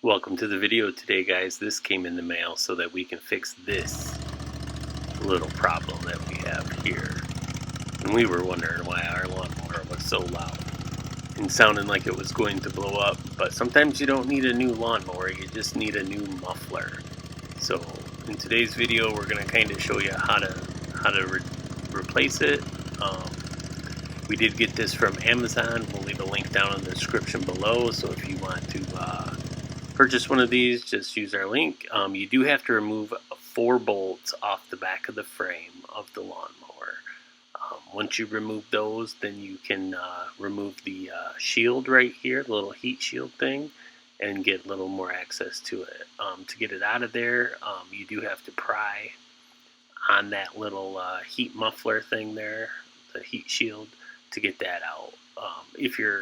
Welcome to the video today, guys. This came in the mail so that we can fix this little problem that we have here. And we were wondering why our lawnmower was so loud and sounding like it was going to blow up. But sometimes you don't need a new lawnmower, you just need a new muffler. So in today's video, we're going to kind of show you how to replace it. We did get this from Amazon. We'll leave a link down in the description below. So if you want to purchase one of these, just use our link. You do have to remove 4 bolts off the back of the frame of the lawnmower. Once you remove those, then you can remove the shield right here, the little heat shield thing, and get a little more access to it. To get it out of there, you do have to pry on that little heat muffler thing there, the heat shield, to get that out. If your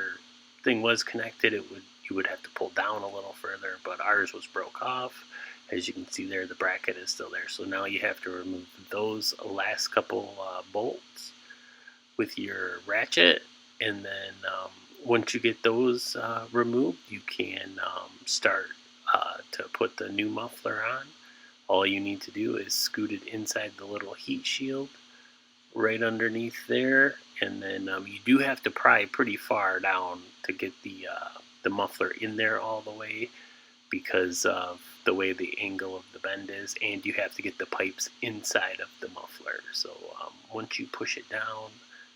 thing was connected, you would have to pull down a little further, but ours was broke off. As you can see there, the bracket is still there. So now you have to remove those last couple bolts with your ratchet, and then once you get those removed, you can start to put the new muffler on. All you need to do is scoot it inside the little heat shield right underneath there, and then you do have to pry pretty far down to get the muffler in there all the way, because of the way the angle of the bend is, and you have to get the pipes inside of the muffler. So once you push it down,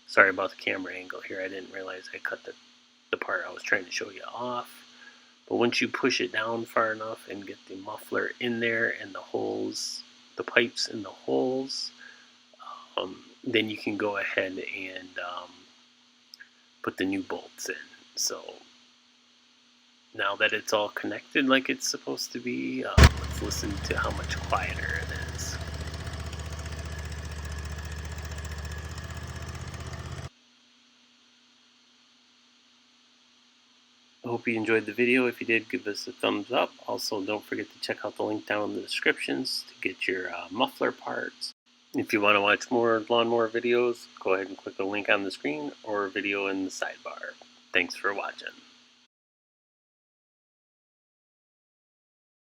sorry about the camera angle here, I didn't realize I cut the part I was trying to show you off. But once you push it down far enough and get the muffler in there and the holes, the pipes in the holes, then you can go ahead and put the new bolts in. So now that it's all connected like it's supposed to be, let's listen to how much quieter it is. I hope you enjoyed the video. If you did, give us a thumbs up. Also, don't forget to check out the link down in the descriptions to get your muffler parts. If you want to watch more lawnmower videos, go ahead and click the link on the screen or video in the sidebar. Thanks for watching.